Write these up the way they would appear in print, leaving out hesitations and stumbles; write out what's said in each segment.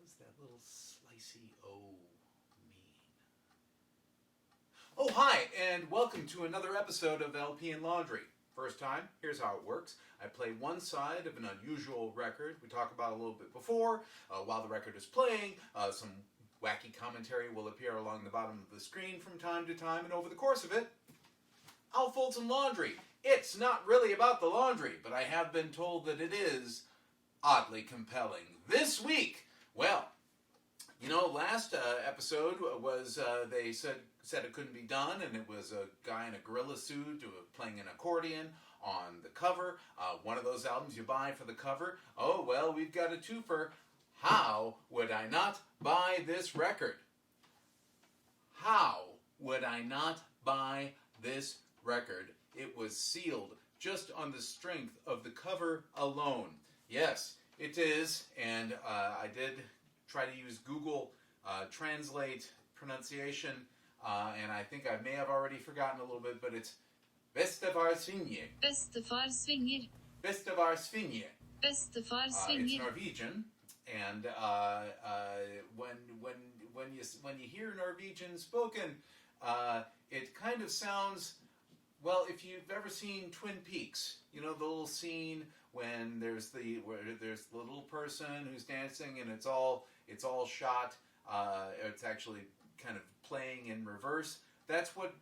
does that little slicey O mean? Oh, hi, and welcome to another episode of LP and Laundry. First time, here's how it works. I play one side of an unusual record we talk about a little bit before. While the record is playing, some wacky commentary will appear along the bottom of the screen from time to time, and over the course of it, I'll fold some laundry. It's not really about the laundry, but I have been told that it is oddly compelling. This week, well, last episode was they said it couldn't be done, and it was a guy in a gorilla suit playing an accordion on the cover. One of those albums you buy for the cover. Oh, well, we've got a twofer. How would I not buy this record? How would I not buy this record? It was sealed just on the strength of the cover alone. Yes, it is, and I did try to use Google Translate pronunciation, and I think I may have already forgotten a little bit, but it's Bestefar Svinger. Bestefar Svinger. Bestefar Svinger. Bestefar It's Svinger. Norwegian, and when you hear Norwegian spoken, it kind of sounds, well, if you've ever seen Twin Peaks, you know the little scene when there's the little person who's dancing, and it's all shot. It's actually kind of playing in reverse. That's what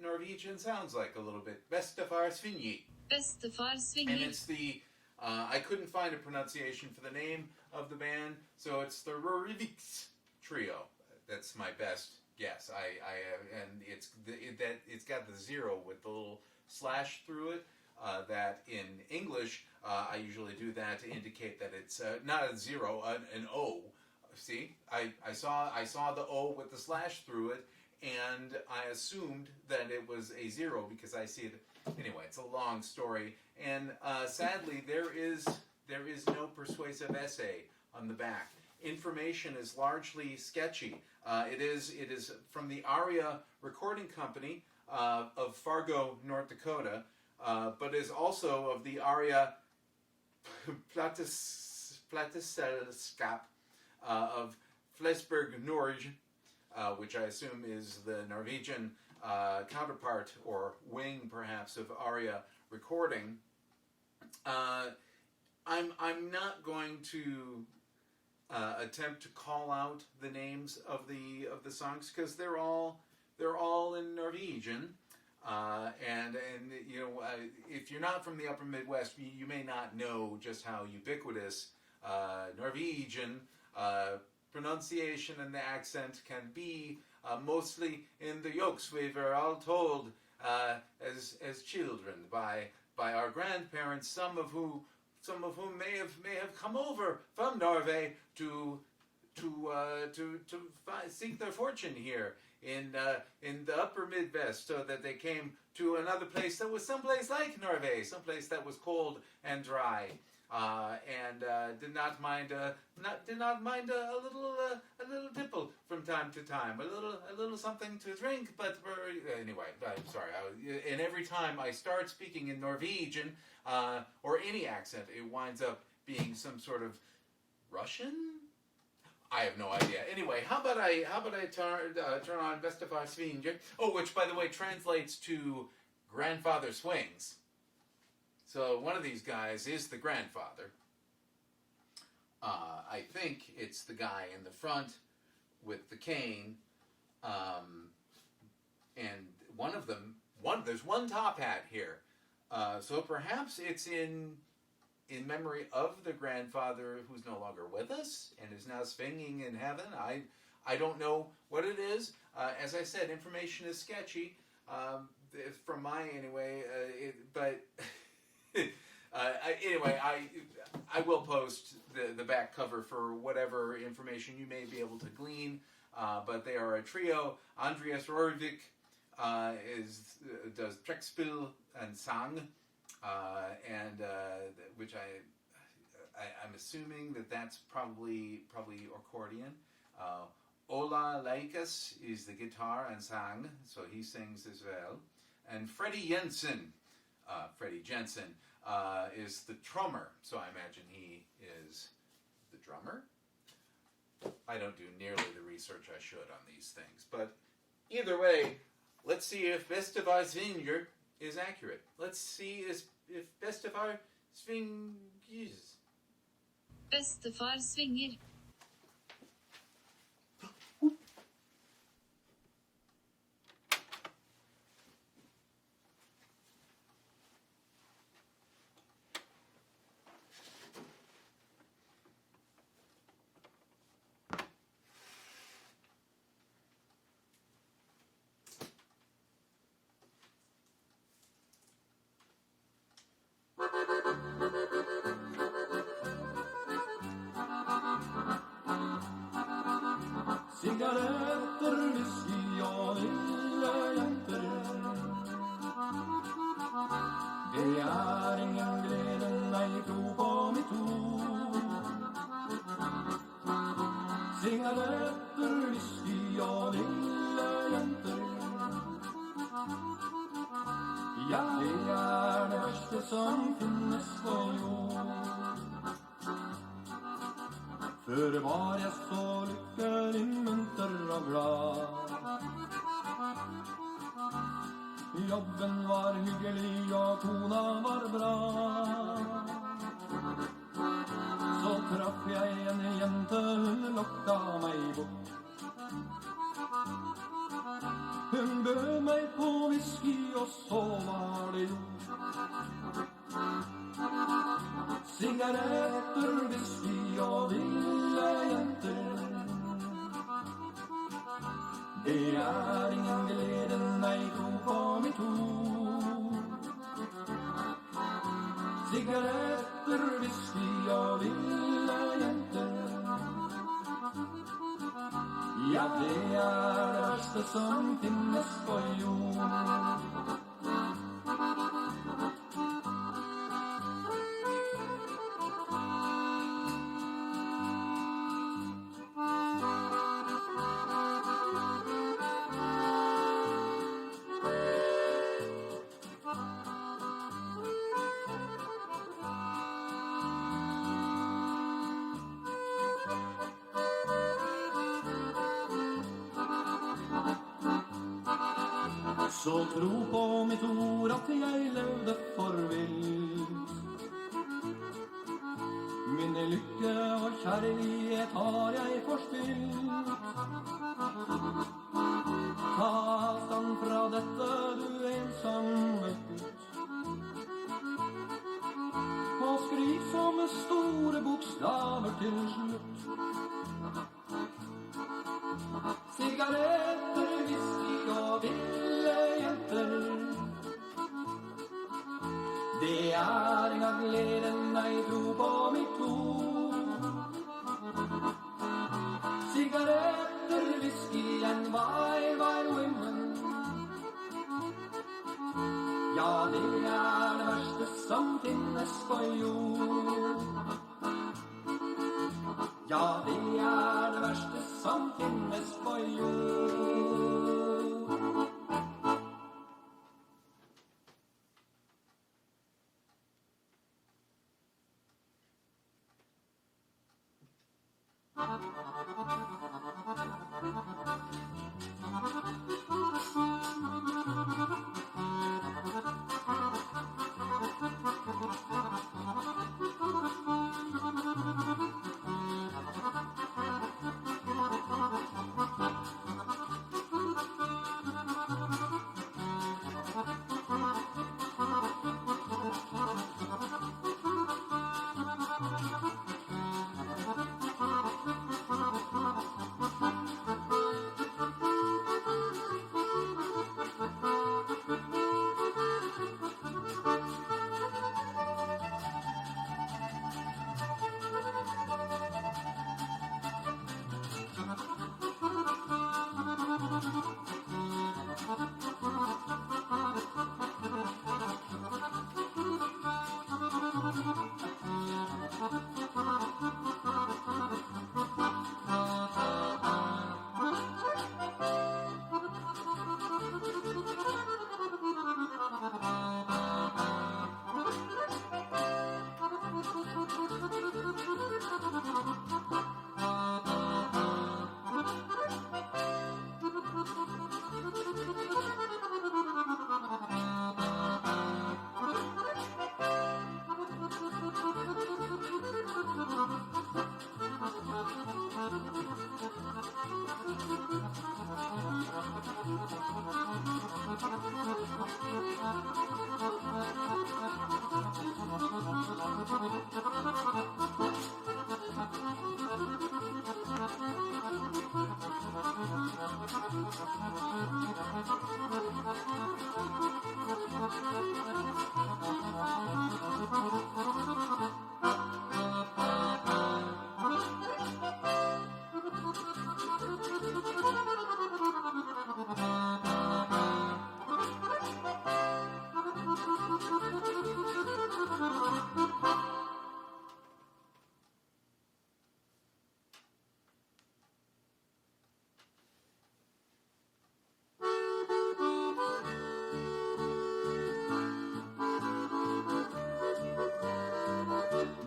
Norwegian sounds like a little bit. Bestefar Svinger. Bestefar And Svinger. it's the I couldn't find a pronunciation for the name of the band, so it's the Røyrviks Trio. That's my best guess. And it's got the zero with the little slash through it. That in English, I usually do that to indicate that it's not a zero, an O. See, I saw the O with the slash through it, and I assumed that it was a zero because I see it. Anyway, it's a long story, and sadly, there is no persuasive essay on the back. Information is largely sketchy. It is from the Aria Recording Company of Fargo, North Dakota, but is also of the Aria Plateselskap of Flesberg Norge, which I assume is the Norwegian counterpart or wing, perhaps, of Aria Recording. I'm not going to attempt to call out the names of the songs because they're all in Norwegian. And if you're not from the Upper Midwest, you may not know just how ubiquitous Norwegian pronunciation and the accent can be. Mostly in the Yokes, we were all told as children by our grandparents, some of whom may have come over from Norway to seek their fortune here in the Upper Midwest, so that they came to another place that was someplace like Norway, someplace that was cold and dry, and did not mind a little tipple from time to time, a little something to drink. But anyway, I'm sorry. And every time I start speaking in Norwegian or any accent, it winds up being some sort of Russian. I have no idea. Anyway, how about I turn on Bestefar Svinger? Oh, which, by the way, translates to grandfather swings. So one of these guys is the grandfather. I think it's the guy in the front with the cane, and there's one top hat here. So perhaps it's in memory of the grandfather who's no longer with us and is now swinging in heaven. I don't know what it is. As I said, information is sketchy from my anyway. But anyway, I will post the back cover for whatever information you may be able to glean. But they are a trio. Andreas Røyrvik does trekkspill and sang. And which I'm assuming that's probably accordion. Ola Laikas is the guitar and sang, so he sings as well. And Freddie Jensen is the drummer, so I imagine he is the drummer. I don't do nearly the research I should on these things. But either way, let's see if Bestefar Svinger is accurate. Let's see if Bestefar Svinger. Bestefar Svinger. Sigaretter, whisky og lille jenter. Det ingen glede, nei, tro på mitt ord. Sigaretter, whisky og lille jenter. Ja, det det verste som finnes på jord. Før var jeg så lykkelig, munter og glad. Jobben var hyggelig og kona var bra. Så traff jeg en jente, hun lokka meg bort. Hun bød meg på whisky, og så var det gjort. Sigaretter, whisky og lille jenter. Det ingen glede, nei, tro på mitt ord. Sigaretter, whisky og lille jenter. Ja, det det verste som finnes på jord. Så tro på mitt ord at jeg levde for vilt. Min lykke og kjærlighet har jeg forspilt. Ta avstand fra dette, du ensomme gutt. Og skriv så med store bokstaver til slutt. Sigaretter, whisky og ville jenter. Det ingen glede, nei, tro på mitt ord. Sigaretter, whisky and wine women. Ja, det det verste som finnes på jord. Ja, det det verste som finnes på jord.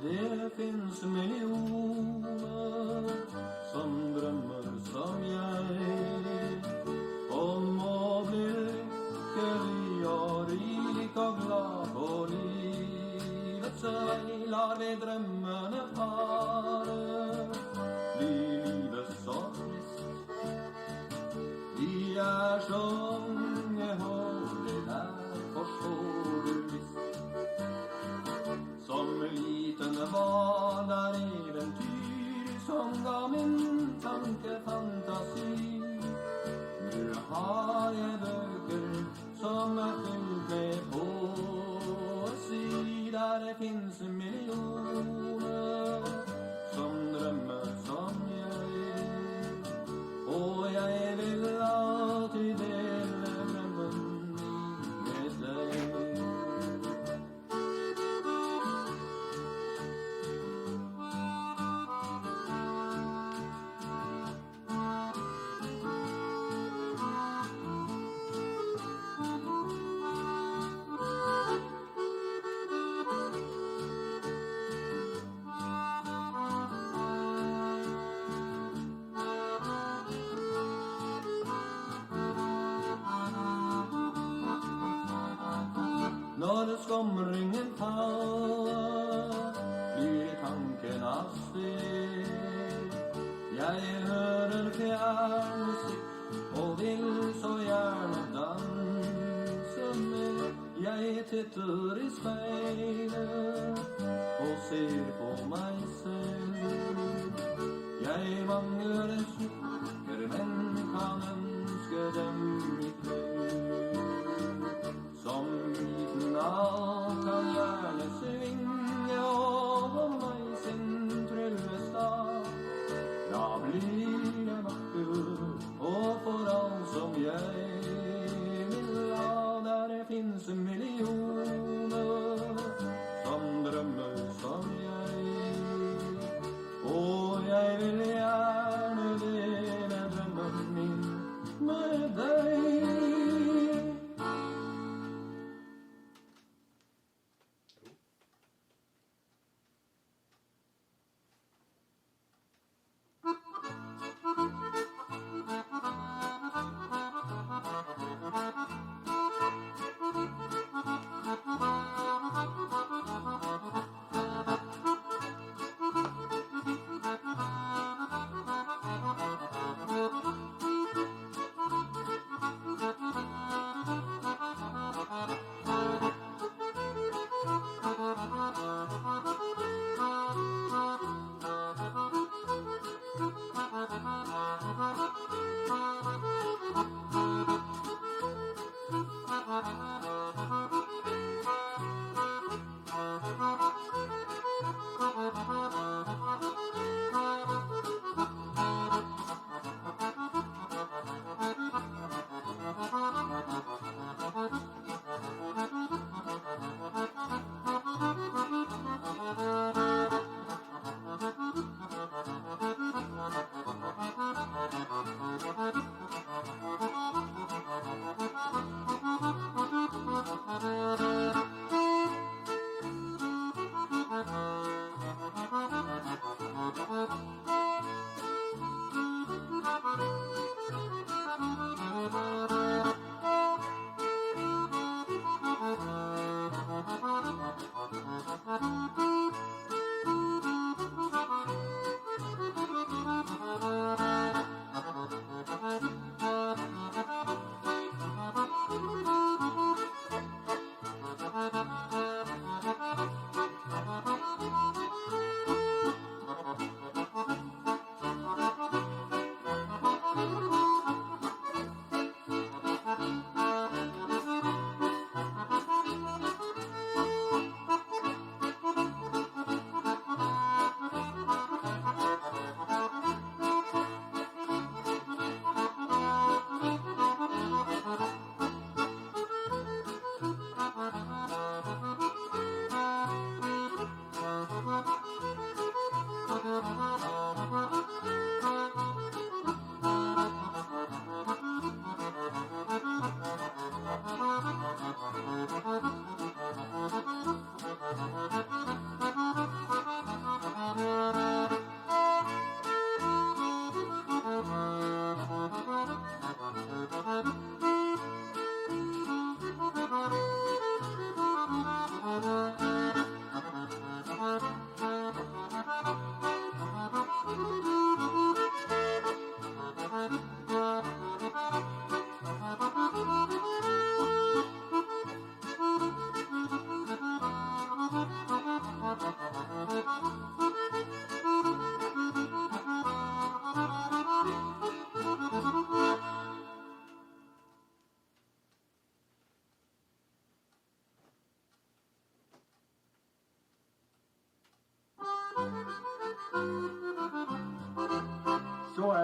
Det finns millioner som drømmer som jeg, om å bli lykkelig og rik og glad på livets vei. Lar vi drømmene fare, blir livet så trist. Vi så unge, og det forstår du visst. Som liten var der eventyr som ga min tanke fantasi. Nå har jeg bøker som fylt med poesi. Der finnes millioner som drømmer som jeg, og jeg vil alltid dele drømmen med deg. Når skumringen faller, blir tanken av sted. Jeg hører fjern musikk og vil så gjerne danse med. Jeg titter i speilet og ser på meg selv. Jeg mangler smykker, men kan ønske dem i kveld. Som liten alt kan gjerne svinge over meg sin tryllestav. Da blir jeg vakker og får alt som jeg vil ha. Der finnes millioner som drømmer som jeg, og jeg vil gjerne dele drømmen min med deg.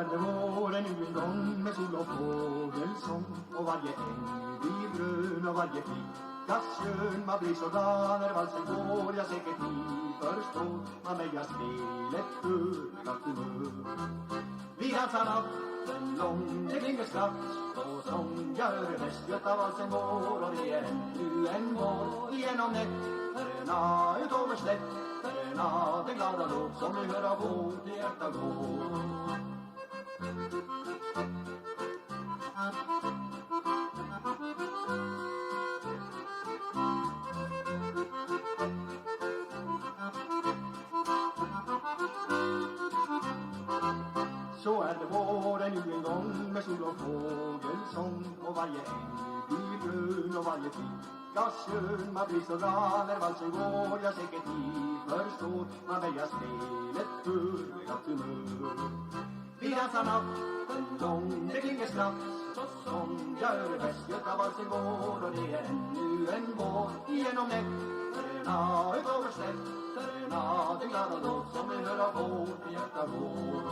är det våren nu en gång med sol och fågelsång. Och varje äng blir grön och varje flickas skön. Man blir så glad när valsen går, jag säkert ni förstår. Man väger spelet för glatt humör. Vi dansar natten lång, det klingar skratt och sång. Jag hör Västgötavalsen går och det är ännu en vår. Genom nätterna utöver slätterna, den glada låt som vi hör av vårt hjärta går. Så är det våren nu en gång med sol och fågelsång. Och varje äng blir grön och varje flickas skön. Man blir så glad när valsen går, jag säkert ni förstår. Man väger spelet för glatt humör. Vi dansar natten lång, det klingar skratt och sång. Jag hör Västgötavalsen går och det är ännu en vår. Genom nätterna utöver slätterna, den glada låt som vi hör av vårt hjärta går.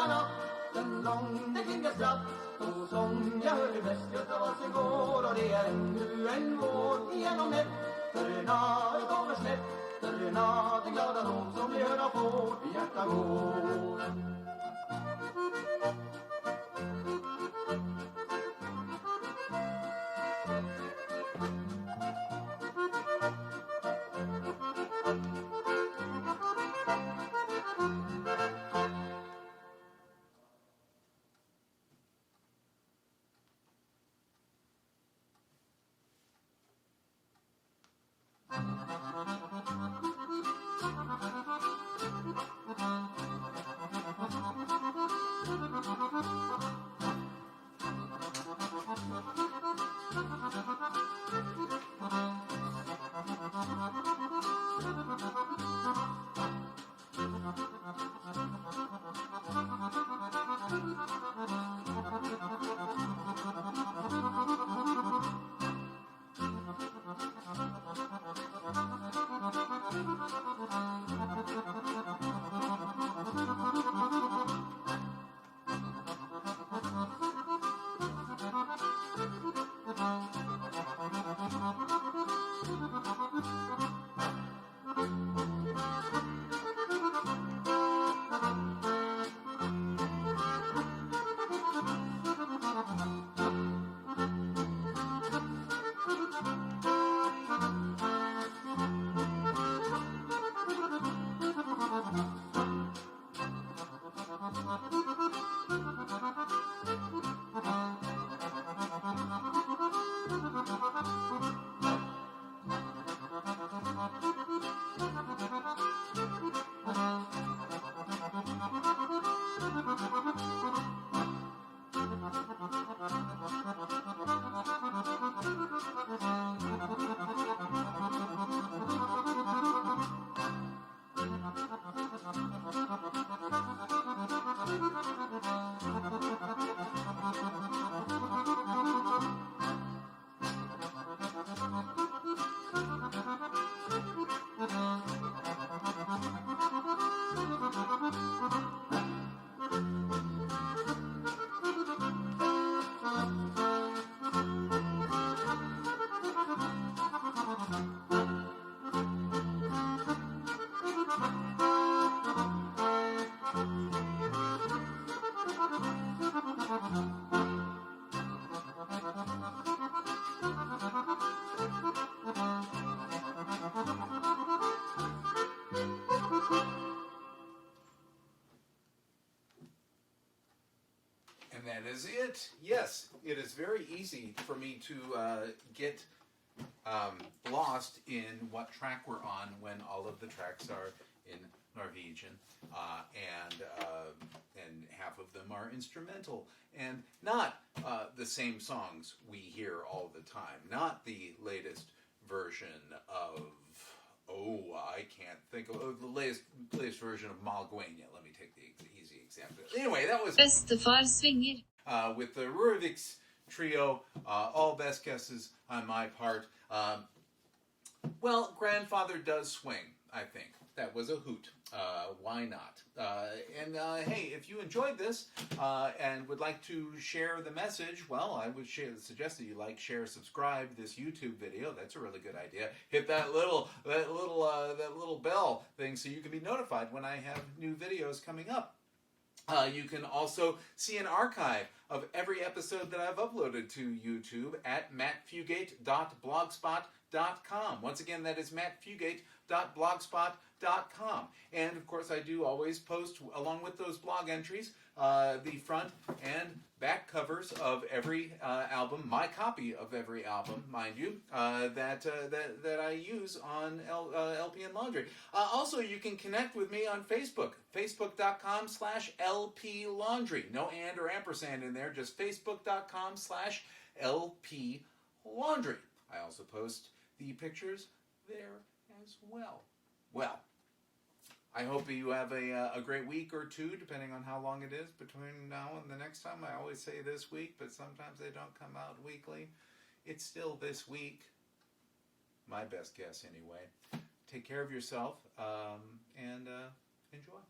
Natten lång, det klingar skratt och sång. Jag hör Västgötavalsen går och det är ännu en vår. Genom nätterna utöver slätterna, den glada låt som vi hör av vårt hjärta går. And that is it. Yes, it is very easy for me to get lost in what track we're on when all of the tracks are in Norwegian, and half of them are instrumental, and not the same songs we hear all the time. Not the latest version of I can't think of the latest version of Malguenia. Let me take the easy example. Anyway, that was Bestefar Svinger. with the Røyrviks Trio. All best guesses on my part. Well, Grandfather Does Swing, I think. That was a hoot. Why not? Hey, if you enjoyed this and would like to share the message, well, I would suggest that you like, share, subscribe this YouTube video. That's a really good idea. Hit that little bell thing so you can be notified when I have new videos coming up. You can also see an archive of every episode that I've uploaded to YouTube at mattfugate.blogspot.com. Once again, that is mattfugate.blogspot.com. And of course, I do always post, along with those blog entries, the front and back covers of every album, my copy of every album, mind you, that I use on LP and Laundry. Also, you can connect with me on Facebook, facebook.com/LP Laundry. No and or ampersand in there, just facebook.com/LP Laundry. I also post the pictures there as well. Well, I hope you have a great week or two, depending on how long it is between now and the next time. I always say this week, but sometimes they don't come out weekly. It's still this week. My best guess, anyway. Take care of yourself and enjoy.